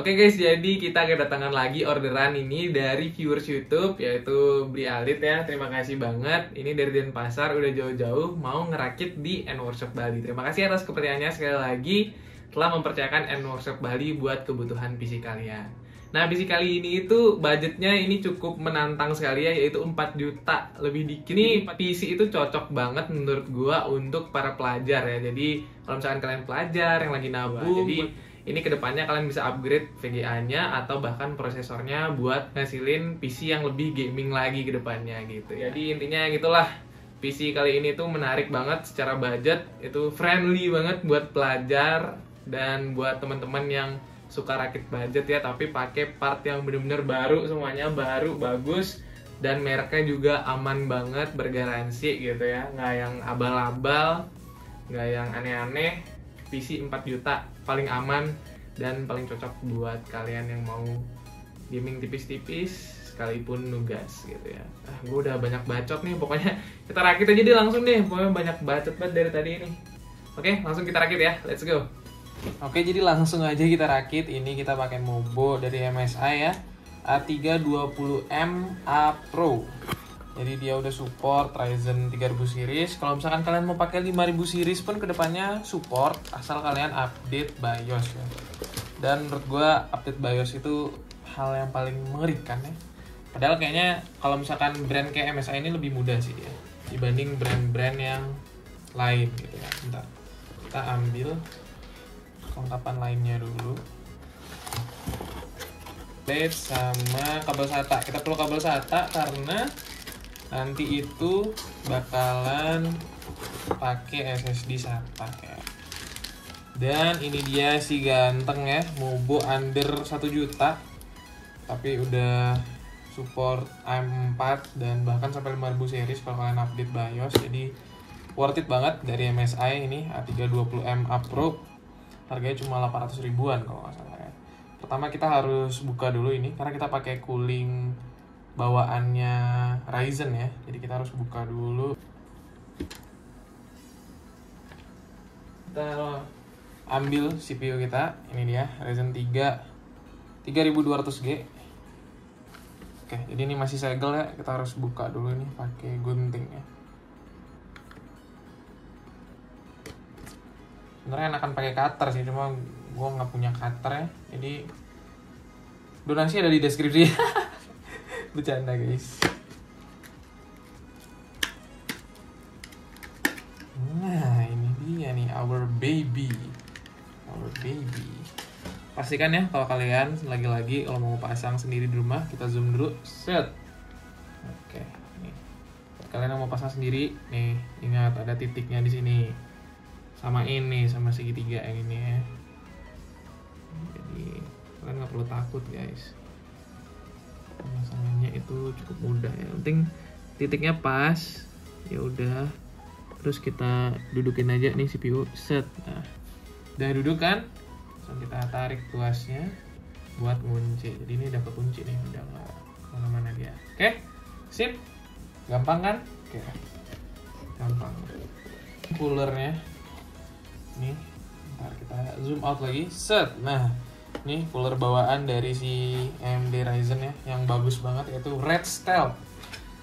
Oke guys, jadi kita kedatangan lagi orderan ini dari viewers YouTube, yaitu Bli Alit ya. Terima kasih banget. Ini dari Denpasar, udah jauh-jauh mau ngerakit di N Workshop Bali. Terima kasih atas kepercayaannya sekali lagi telah mempercayakan N Workshop Bali buat kebutuhan PC kalian. Nah, PC kali ini itu budgetnya ini cukup menantang sekali ya, yaitu 4 juta lebih dikit. Ini PC itu cocok banget menurut gua untuk para pelajar ya. Jadi kalau misalkan kalian pelajar yang lagi nabung, jadi ini kedepannya kalian bisa upgrade VGA-nya atau bahkan prosesornya buat ngasilin PC yang lebih gaming lagi kedepannya gitu ya. Jadi intinya gitulah, PC kali ini tuh menarik banget secara budget, itu friendly banget buat pelajar dan buat teman-teman yang suka rakit budget ya, tapi pakai part yang bener-bener baru, semuanya baru, bagus, dan mereknya juga aman banget, bergaransi gitu ya, nggak yang abal-abal, nggak yang aneh-aneh. PC 4 juta paling aman dan paling cocok buat kalian yang mau gaming tipis-tipis sekalipun nugas gitu ya. Gue udah banyak bacot nih, pokoknya kita rakit aja deh langsung deh, pokoknya banyak bacot banget dari tadi ini. Oke, langsung kita rakit ya, let's go. Oke, jadi langsung aja kita rakit. Ini kita pakai Mobo dari MSI ya, A320M A Pro. Jadi dia udah support Ryzen 3000 series. Kalau misalkan kalian mau pakai 5000 series pun kedepannya support, asal kalian update BIOS ya. Dan menurut gue update BIOS itu hal yang paling mengerikan ya. Padahal kayaknya kalau misalkan brand kayak MSI ini lebih mudah sih ya, dibanding brand-brand yang lain gitu ya. Bentar, kita ambil kelengkapan lainnya dulu. Plate sama kabel SATA. Kita perlu kabel SATA karena nanti itu bakalan pakai SSD SATA ya. Dan ini dia si ganteng ya, Mobo under 1 juta tapi udah support AM4 dan bahkan sampai 5000 series kalau kalian update BIOS. Jadi worth it banget dari MSI ini, A320M A Pro. Harganya cuma 800 ribuan kalau nggak salah ya. Pertama kita harus buka dulu ini karena kita pakai cooling bawaannya Ryzen ya, jadi kita harus buka dulu. Kita ambil CPU kita, ini dia Ryzen 3 3200G. Oke, jadi ini masih segel ya, kita harus buka dulu ini pakai gunting ya. Sebenarnya enakan pakai cutter sih, cuma gue nggak punya cutter ya, jadi donasi ada di deskripsi. Bercanda guys. Nah ini dia nih, our baby. Pastikan ya kalau kalian lagi-lagi kalau mau pasang sendiri di rumah, kita zoom dulu. Set. Oke, nih. Kalian yang mau pasang sendiri, nih ingat ada titiknya di sini. Sama ini, sama segitiga yang ini ya. Jadi kalian nggak perlu takut guys. Pemasangannya itu cukup mudah ya, penting titiknya pas ya udah, terus kita dudukin aja nih CPU. Set. Nah udah duduk kan, langsung kita tarik tuasnya buat ngunci. Jadi ini dapat kunci nih, udah nggak kemana-mana dia. Oke, sip, gampang kan? Oke, gampang. Coolernya nih, ntar kita zoom out lagi. Set. Nah ini cooler bawaan dari si AMD Ryzen ya, yang bagus banget, yaitu Red Stealth.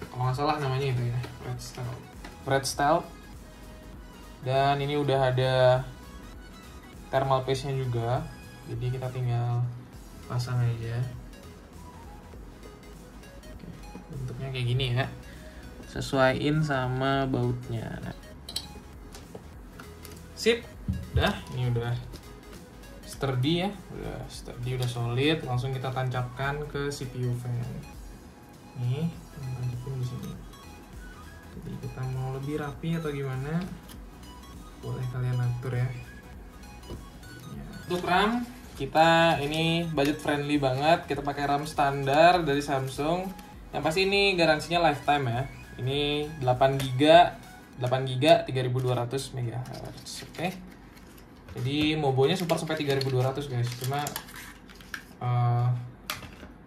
Kalau nggak salah namanya itu ya, Red Stealth. Dan ini udah ada thermal paste-nya juga, jadi kita tinggal pasang aja. Oke, bentuknya kayak gini ya, sesuaiin sama bautnya. Sip, udah, ini udah sturdy ya, udah solid. Langsung kita tancapkan ke CPU fan. Nih, tancapin di sini. Jadi kita mau lebih rapi atau gimana, boleh kalian atur ya. Untuk RAM, kita ini budget friendly banget. Kita pakai RAM standar dari Samsung. Yang pasti ini garansinya lifetime ya. Ini 8GB 3200 MHz. Oke. Jadi Mobonya support sampai 3200 guys. Cuma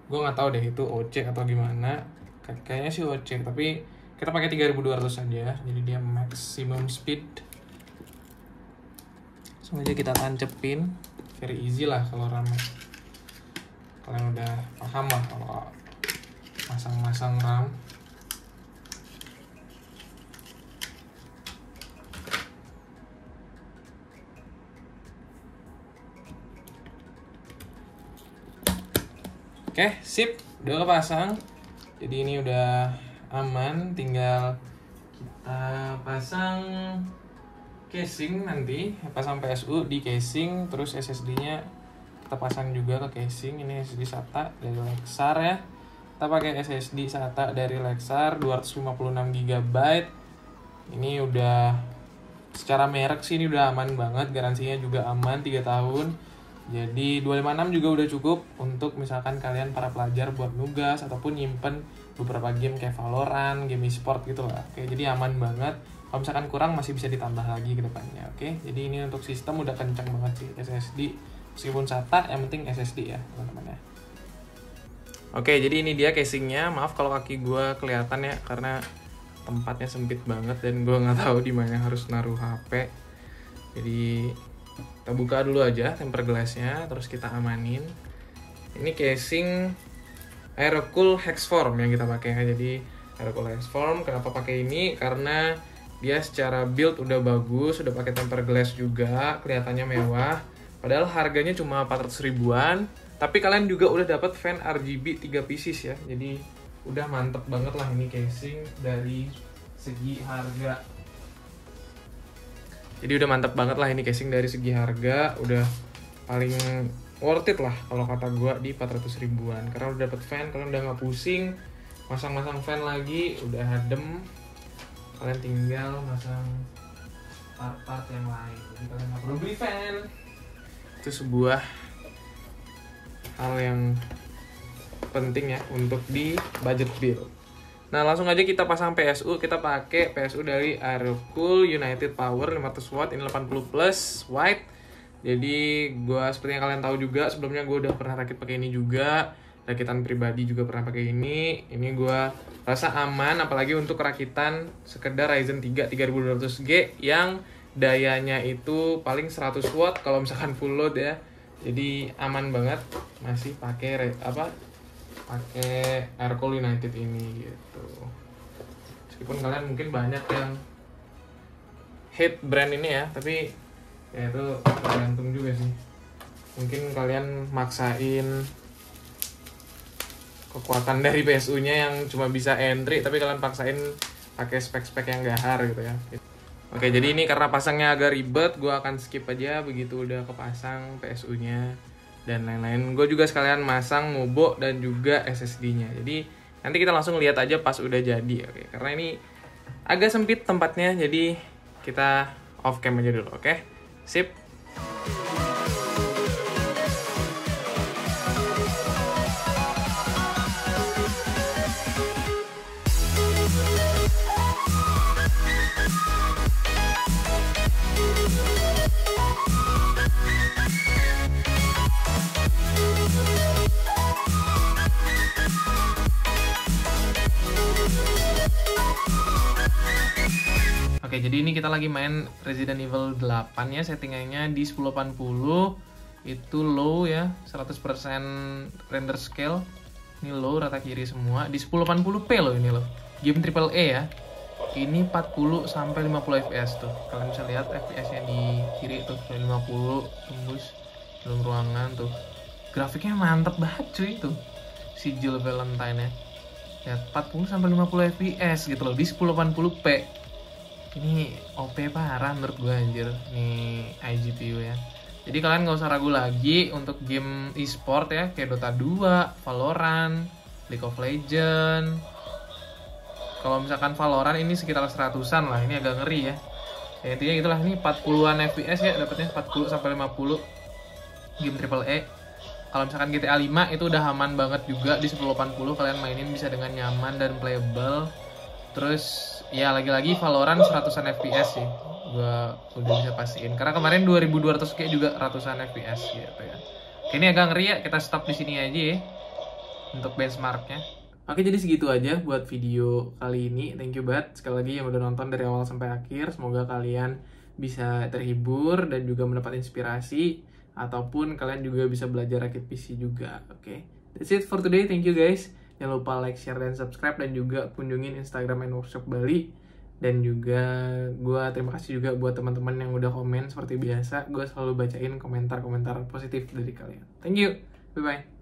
gue nggak tahu deh itu OC atau gimana. Kayaknya sih OC, tapi kita pakai 3200 saja. Jadi dia maximum speed. Langsung aja kita tancepin. Very easy lah kalau RAM. kalian udah paham lah kalau masang-masang RAM. Oke, sip, udah kepasang. Jadi ini udah aman, tinggal kita pasang casing nanti, pasang PSU di casing, terus SSD-nya kita pasang juga ke casing. Ini SSD SATA dari Lexar ya. Kita pakai SSD SATA dari Lexar 256 GB. Ini udah secara merek sih ini udah aman banget, garansinya juga aman 3 tahun. Jadi 256 juga udah cukup untuk misalkan kalian para pelajar buat nugas ataupun nyimpen beberapa game kayak Valorant, game e-sport gitu lah. Oke, jadi aman banget. Kalau misalkan kurang masih bisa ditambah lagi ke depannya. Oke, jadi ini untuk sistem udah kencang banget sih SSD. Meskipun SATA, yang penting SSD ya teman-teman ya. Oke, jadi ini dia casingnya. Maaf kalau kaki gue kelihatan ya, karena tempatnya sempit banget dan gue nggak tahu di mana harus naruh HP. Jadi kita buka dulu aja tempered glassnya, terus kita amanin. Ini casing Aerocool Hexform yang kita pakai ya. Jadi Aerocool Hexform kenapa pakai ini? Karena dia secara build udah bagus, udah pakai tempered glass juga, kelihatannya mewah. Padahal harganya cuma 400 ribuan, tapi kalian juga udah dapat fan RGB 3 pieces ya. Jadi udah mantep banget lah ini casing dari segi harga. Jadi udah mantep banget lah ini casing dari segi harga, udah paling worth it lah kalau kata gua di 400 ribuan. Karena udah dapet fan, kalian udah nggak pusing masang-masang fan lagi, udah adem. Kalian tinggal masang part-part yang lain. Jadi kalian nggak perlu beli fan. Itu sebuah hal yang penting ya untuk di budget build. Nah, langsung aja kita pasang PSU. Kita pakai PSU dari Aerocool United Power 500 watt, ini 80 plus white. Jadi gua seperti yang kalian tahu juga, sebelumnya gua udah pernah rakit pakai ini juga. Rakitan pribadi juga pernah pakai ini. Ini gua rasa aman, apalagi untuk rakitan sekedar Ryzen 3 3200G yang dayanya itu paling 100 watt kalau misalkan full load ya. Jadi aman banget, masih pakai pakai Aerocool United ini gitu. Meskipun kalian mungkin banyak yang hate brand ini ya, tapi ya itu tergantung juga sih. Mungkin kalian maksain kekuatan dari PSU-nya yang cuma bisa entry, tapi kalian paksain pakai spek-spek yang gahar gitu ya. Oke, jadi ini karena pasangnya agak ribet, gue akan skip aja begitu udah kepasang PSU-nya dan lain-lain. Gue juga sekalian masang Mobo dan juga SSD-nya. Jadi nanti kita langsung lihat aja pas udah jadi. Oke, karena ini agak sempit tempatnya, jadi kita off cam aja dulu. Oke, sip. Oke, jadi ini kita lagi main Resident Evil 8 ya, settingannya di 1080 itu low ya, 100% render scale. Ini low rata kiri semua, di 1080p loh ini loh. Game AAA ya. Ini 40 sampai 50 fps tuh. Kalian bisa lihat fps-nya di kiri tuh, 50 tembus dalam ruangan tuh. Grafiknya mantep banget cuy itu. Si Jill Valentine ya. Ya 40 sampai 50 fps gitu loh di 1080p. Ini OP parah menurut gue anjir. Ini iGPU ya. Jadi kalian gak usah ragu lagi untuk game e-sport ya, kayak Dota 2, Valorant, League of Legends. Kalau misalkan Valorant ini sekitar 100-an lah, ini agak ngeri ya. Ya intinya itulah, ini 40-an fps ya dapatnya, 40 sampai 50 game AAA. Kalau misalkan GTA 5 itu udah aman banget juga di 1080, kalian mainin bisa dengan nyaman dan playable. Terus ya lagi-lagi Valorant 100-an fps sih, gua udah bisa pastiin. Karena kemarin 2200 kayak juga ratusan fps gitu ya. Oke, ini agak ngeri ya, kita stop di sini aja ya untuk benchmarknya. Oke, jadi segitu aja buat video kali ini. Thank you banget sekali lagi yang udah nonton dari awal sampai akhir. Semoga kalian bisa terhibur dan juga mendapat inspirasi ataupun kalian juga bisa belajar rakit PC juga. Oke. That's it for today. Thank you guys. Jangan lupa like, share, dan subscribe, dan juga kunjungin Instagram Workshop Bali. Dan juga gue terima kasih juga buat teman-teman yang udah komen. Seperti biasa, gue selalu bacain komentar-komentar positif dari kalian. Thank you. Bye-bye.